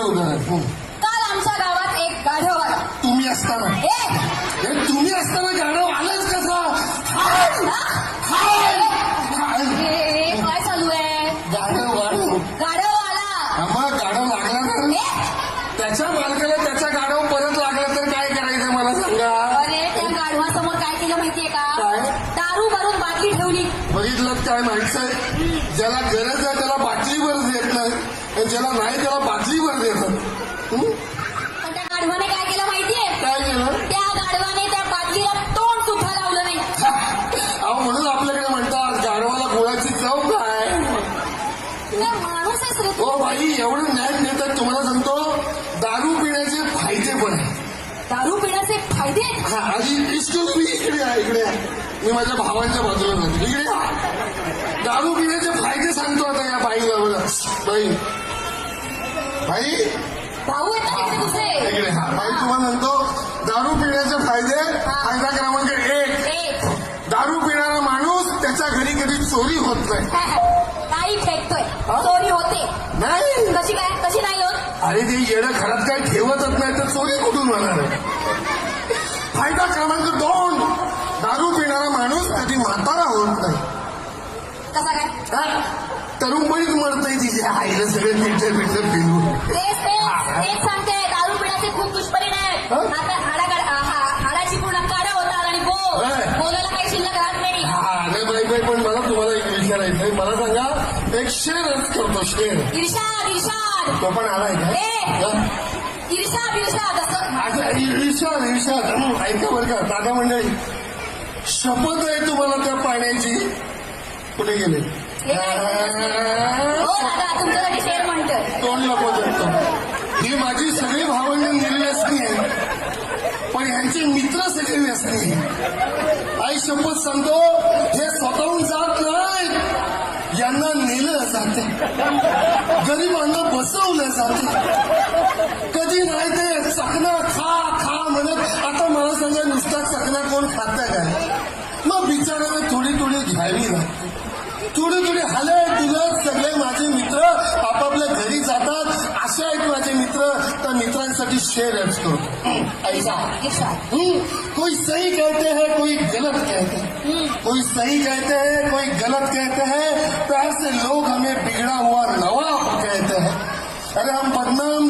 उदाहरण. काल आमच्या गावात एक गाढव आला. तुम्ही असताना तुम्ही असताना गाढव आलंच कसा? काय चालू आहे? गाढव गाढव आला. मग गाढव लागला तर त्याच्या मालकाला त्याचा गाढव परत लागला तर काय करायचं मला सांगा. अरे त्या गाढवासमोर काय केलं माहितीये का? काय? दारू भरून बाटली ठेवली. बघितलं काय माणसं आहे, ज्याला गरज आहे त्याला बाटलीवर देत नाही आणि ज्याला नाही त्याला बाटलीवर देतात. पण त्या गाढवाने काय केलं माहितीये? काय केलं? त्या गाढवाने त्या बाटलीला तोंड सुद्धा लावलं नाही. अहो म्हणून आपल्याकडे म्हणतात गाढवाला गुळाची चव काय. माणूस आहेस रे तू. हो बाई, एवढं ज्ञान देतात तुम्हाला सांगतो. दारू पिण्याचे फायदे पण आहे. दारू पिण्याचे फायदे? हा, आधी एक्सक्यूज मी, इकडे आहे, इकडे आहे. मी माझ्या भावांच्या बाजूला जातो, इकडे आहे. दारू पिण्याचे फायदे सांगतो आता या बाईला. बोला बाई, बाई भाऊ आहेत तुझे. इकडे. हा बाई, तुम्हाला म्हणतो दारू पिण्याचे फायदे. फायदा क्रमांक 1, दारू पिणारा माणूस त्याच्या घरी कधी चोरी होत नाही. काही फेकतोय, चोरी होते. नाही, कशी काय? कशी नाही होत? अरे ते येणं घरात काही ठेवतच नाही तर चोरी कुठून होणार आहे. फायदा क्रमांक 2, दारू पिणारा माणूस कधी म्हातारा होत नाही. कसा काय? तरुणपणीच मरतय तिच्या आईला सगळे मिठं फिरून. तेच सांगते. दारू पिण्याचे खूप दुष्परिणाम आहेत. आता हाडाची पूर्ण काढा होतात आणि बोलायला काही शिल्लक राहत नाही. हा नाही बाई, पण मला तुम्हाला एक विचारायचंय. मला सांगा, एक शेरच करतो, शेर. इर्षाद तो पण आलाय का? इर्षाद असं. अच्छा, इर्षाद. ऐका बरं का दादा मंडळी, शपथ आहे तुम्हाला त्या पाण्याची. कुठे गेले? हो दादा, तुमच्यासाठी शेर म्हणतोय. तोंड लपवतो. ही माझी सगळी भावंड निर्व्यसनी आहे, पण ह्यांचे मित्र सगळे व्यसनी आहे. आई शपथ सांगतो, हे स्वतःहून जात नाही, यांना नेलं जाते, गरिबांना बसवलं जाते. कधी नाही ते चकना खा म्हणत. आता मला सांगा, नुसता चकना कोण खातं काय? मग बिचाराने थोडी घ्यावी लागते. थोडी हलत तुलत सगळे माझे मित्र आपापल्या घरी जातात. असे आहेत माझे मित्र, त्या मित्रांसाठी शेअरच करतो. ऐसा कोई सही कहते हैं, कोई गलत कहते हैं. कोई सही कहते हैं, कोई गलत कहते हैं. तो ऐसे लोग हमें बिगड़ा हुआ नवाब कहते हैं. अरे हम बदनाम